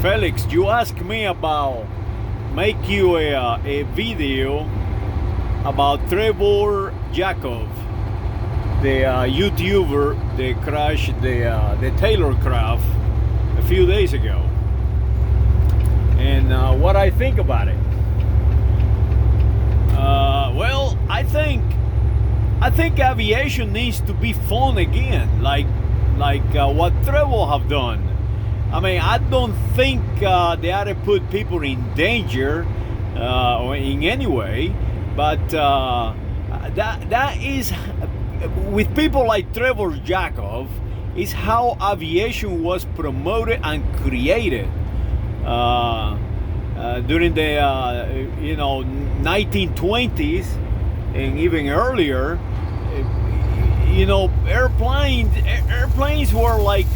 Felix, you asked me about make you a video about Trevor Jacob, the YouTuber that crashed the Taylor craft a few days ago, and what I think about it. Well, I think aviation needs to be fun again, like what Trevor have done. I mean, I don't think they ought to put people in danger or in any way, but that is, with people like Trevor Jacob, is how aviation was promoted and created during the 1920s and even earlier. Airplanes were like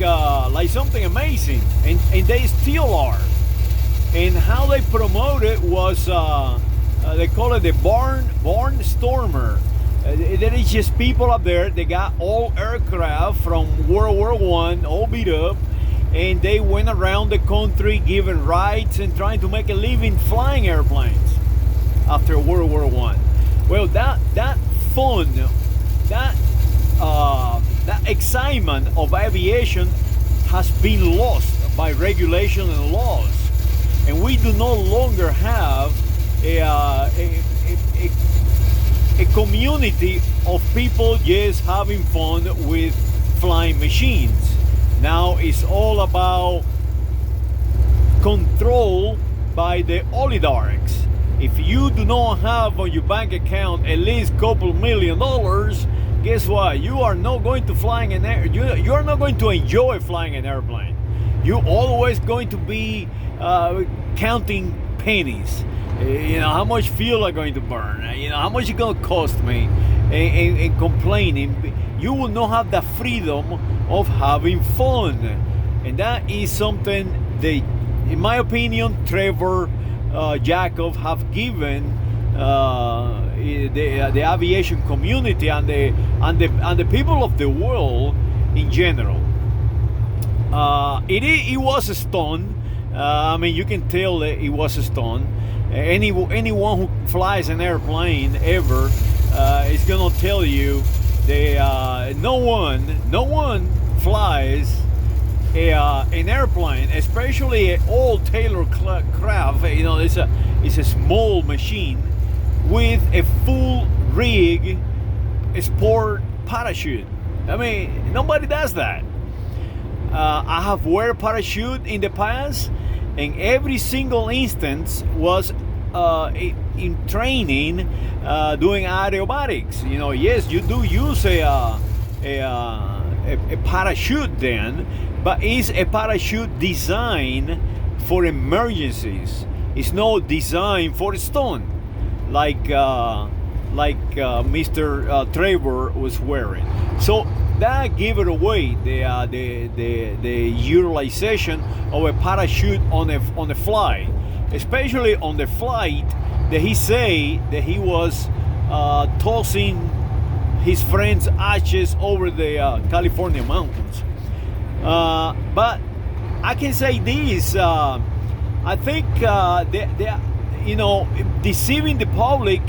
something amazing, and they still are. And how they promote it was they call it the barnstormer. There is just people up there. They got all aircraft from World War I, all beat up, and they went around the country giving rides and trying to make a living flying airplanes after World War I. Well, that fun, that excitement of aviation has been lost by regulation and laws, and we do no longer have a community of people just having fun with flying machines. Now it's all about control by the oligarchs. If you do not have on your bank account at least a couple $1 million, guess what? You are not going to you are not going to enjoy flying an airplane. You're always going to be counting pennies. How much fuel are going to burn? How much it's going to cost me? And complaining. You will not have the freedom of having fun. And that is something that, in my opinion, Trevor Jacob have given the aviation community and the people of the world in general. It was a stunt. I mean, you can tell that it was a stunt. Anyone who flies an airplane ever is gonna tell you that no one flies an airplane, especially an old Taylor craft. It's a small machine with a full rig sport parachute. I mean, nobody does that. I have wear parachute in the past, and every single instance was in training doing aerobatics. Yes, you do use a parachute then, but it's a parachute designed for emergencies. It's not designed for a stunt like Mr. Trevor was wearing. So that gave it away, the utilization of a parachute on the flight, especially on the flight that he say that he was tossing his friend's ashes over the California mountains. But I can say this: I think deceiving the public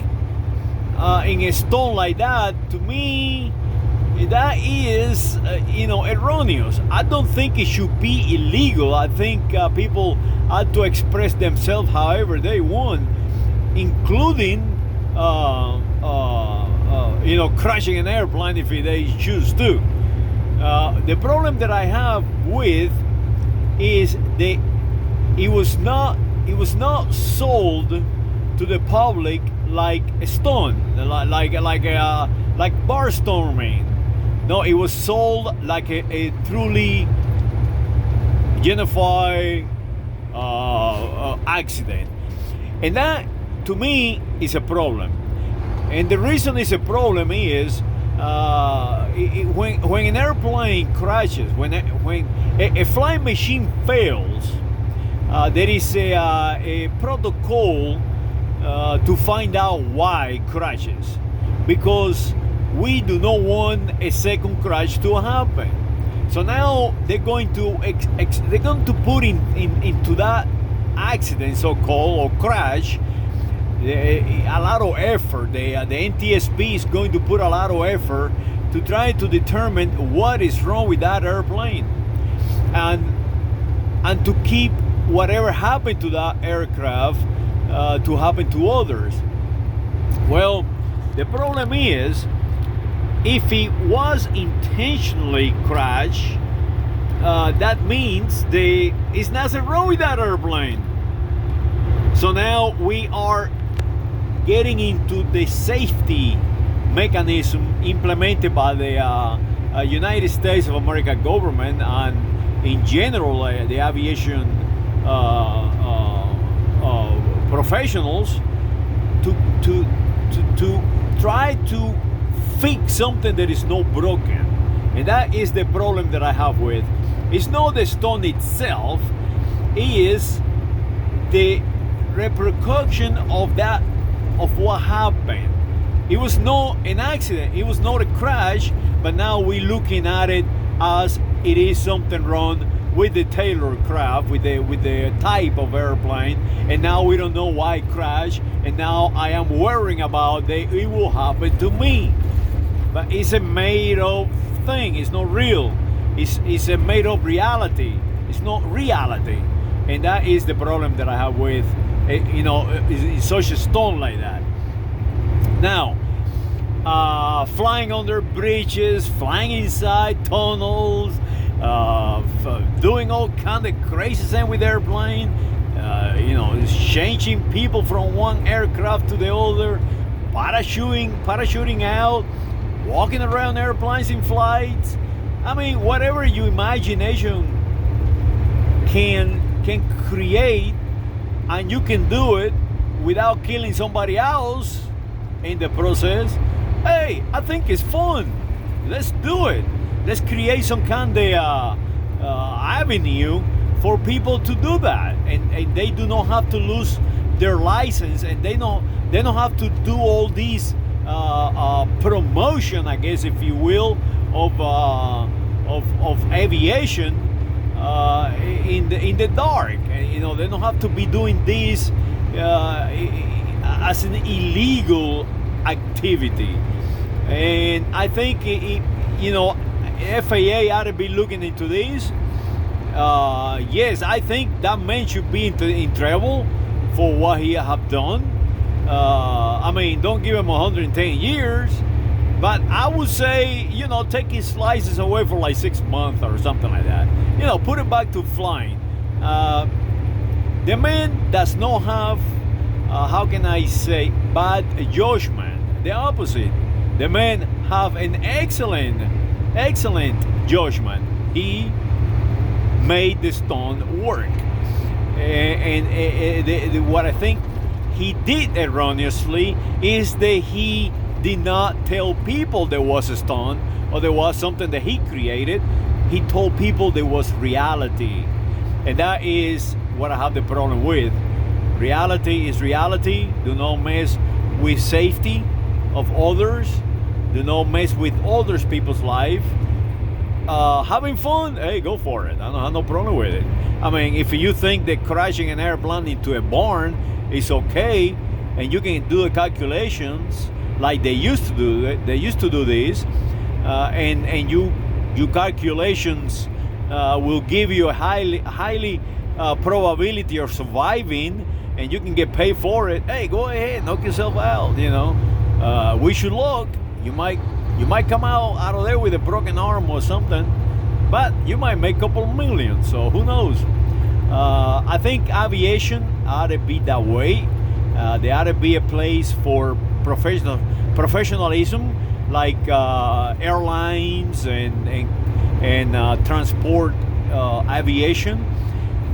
in a stunt like that, to me, that is erroneous. I don't think it should be illegal. I think people have to express themselves however they want, including crashing an airplane if they choose to. The problem that I have with is that it was not sold to the public like a stunt, like barnstorming. No, it was sold like a truly unified accident, and that to me is a problem. And the reason it's a problem is when an airplane crashes, when a flying machine fails, there is a protocol to find out why it crashes, because we do not want a second crash to happen. So now they're going to put into that accident, so-called, or crash, a lot of effort. The NTSB is going to put a lot of effort to try to determine what is wrong with that airplane, and to keep whatever happened to that aircraft to happen to others. Well, the problem is, if it was intentionally crashed, that means it's nothing wrong with that airplane. So now we are getting into the safety mechanism implemented by the United States of America government, and in general the aviation professionals, to try to fix something that is not broken. And that is the problem that I have with. It's not the stone itself, it is the repercussion of what happened. It was not an accident, it was not a crash, but now we're looking at it as it is something wrong with the Taylor craft, with the type of airplane, and now we don't know why it crashed, and now I am worrying about that it will happen to me. But it's a made up thing, it's not real. It's a made up reality, it's not reality. And that is the problem that I have with such a stone like that. Now, flying under bridges, flying inside tunnels, doing all kind of crazy things with airplane, changing people from one aircraft to the other, parachuting out, walking around airplanes in flights. I mean, whatever your imagination can create, and you can do it without killing somebody else in the process. Hey, I think it's fun. Let's do it. Let's create some kind of avenue for people to do that, and they do not have to lose their license, and they don't have to do all these promotion, I guess, if you will, of aviation in the dark. And, they don't have to be doing this as an illegal activity. And I think FAA ought to be looking into this. Yes, I think that man should be in trouble for what he have done. I mean, don't give him 110 years, but I would say, take his license away for like 6 months or something like that. Put it back to flying. The man does not have, how can I say, bad judgment. The opposite. The man have an excellent judgment. He made the stone work. And what I think he did erroneously is that he did not tell people there was a stone or there was something that he created. He told people there was reality. And that is what I have the problem with. Reality is reality. Do not mess with safety of others. Do not mess with others people's life. Having fun, hey, go for it. I don't have no problem with it. I mean, if you think that crashing an airplane into a barn is okay, and you can do the calculations like they used to do this, and your calculations will give you a highly probability of surviving, and you can get paid for it. Hey, go ahead, knock yourself out. We should look. You might come out of there with a broken arm or something, but you might make a couple million. So who knows? I think aviation ought to be that way. There ought to be a place for professionalism, like airlines and transport aviation,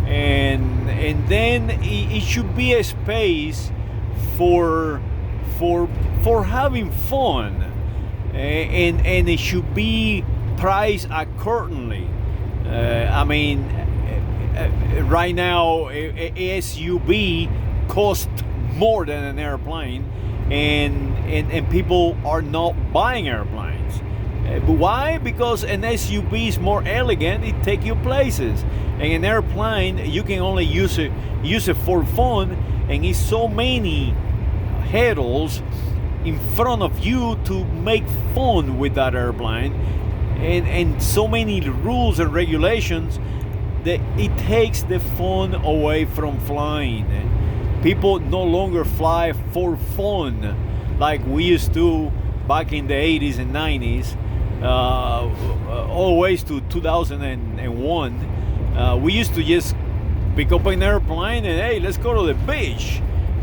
and then it should be a space for having fun, and it should be priced accordingly. I mean, right now a SUV costs more than an airplane, and people are not buying airplanes. Why? Because an SUV is more elegant. It takes you places. And an airplane, you can only use it for fun, and it's so many hurdles in front of you to make fun with that airplane, and so many rules and regulations that it takes the fun away from flying. People no longer fly for fun like we used to back in the 80s and 90s, always to 2001. We used to just pick up an airplane and, hey, let's go to the beach.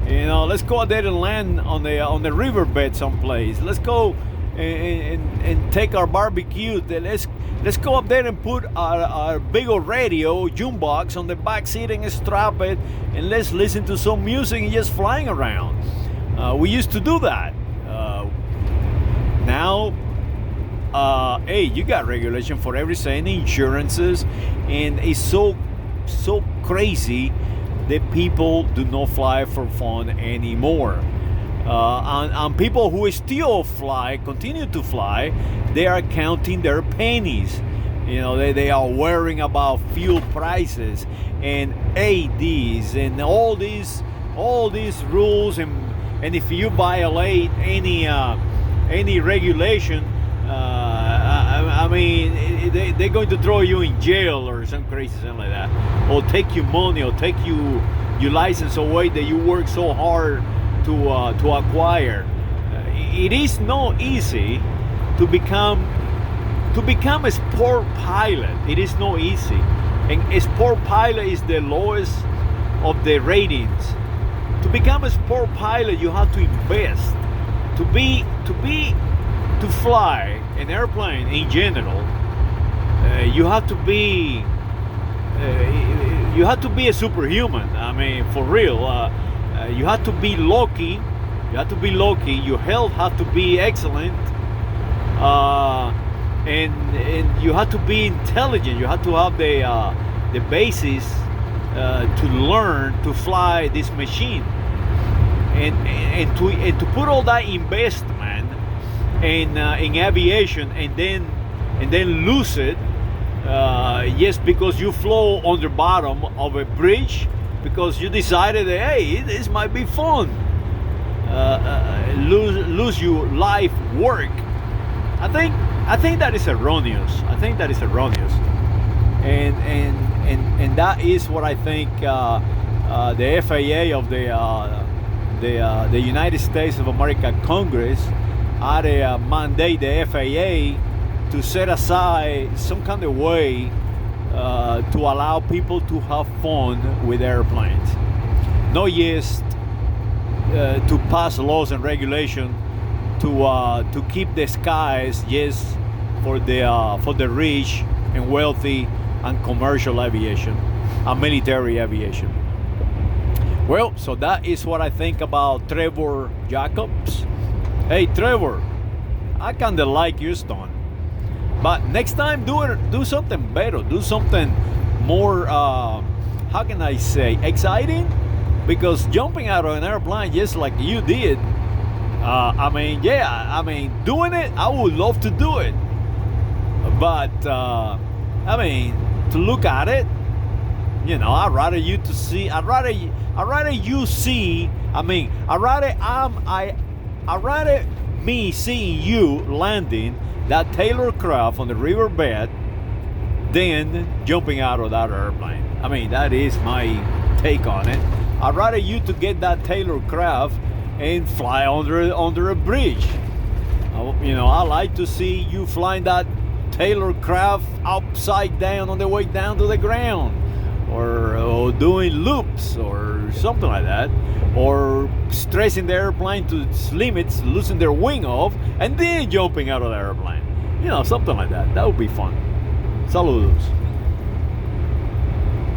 Let's go out there and land on the riverbed someplace. Let's go and take our barbecue. Let's go up there and put our big old radio boombox on the back seat and strap it, and let's listen to some music and just flying around. We used to do that. Now, hey, you got regulation for everything, insurances, and it's so crazy that people do not fly for fun anymore. And people who still continue to fly, they are counting their pennies. They are worrying about fuel prices and ADs and all these rules, and if you violate any regulation, I mean, they're going to throw you in jail or some crazy thing like that, or take your money, or take your license away that you work so hard to acquire. It is not easy to become a sport pilot. It is not easy, and a sport pilot is the lowest of the ratings. To become a sport pilot, you have to invest. To fly an airplane in general, you have to be a superhuman. I mean, for real. You have to be lucky. Your health has to be excellent, and you have to be intelligent. You have to have the basis to learn to fly this machine, and to put all that investment in aviation, and then lose it, yes, because you flew on the bottom of a bridge because you decided that, hey, this might be fun. Lose your life work. I think that is erroneous. And that is what I think the FAA of the United States of America Congress ought to mandate the FAA to set aside some kind of way to allow people to have fun with airplanes. Not just to pass laws and regulation to keep the skies just for the rich and wealthy and commercial aviation and military aviation. Well, so that is what I think about Trevor Jacobs. Hey, Trevor, I kinda like your stunt, but next time do something better. Do something more, how can I say, exciting? Because jumping out of an airplane just like you did, doing it, I would love to do it. But, to look at it, I'd rather me seeing you landing that Taylor craft on the riverbed than jumping out of that airplane. I mean, that is my take on it. I'd rather you to get that Taylor craft and fly under a bridge. I like to see you flying that Taylor craft upside down on the way down to the ground, or doing loops or something like that, or stressing the airplane to its limits, losing their wing off, and then jumping out of the airplane. Something like that. That would be fun. Saludos.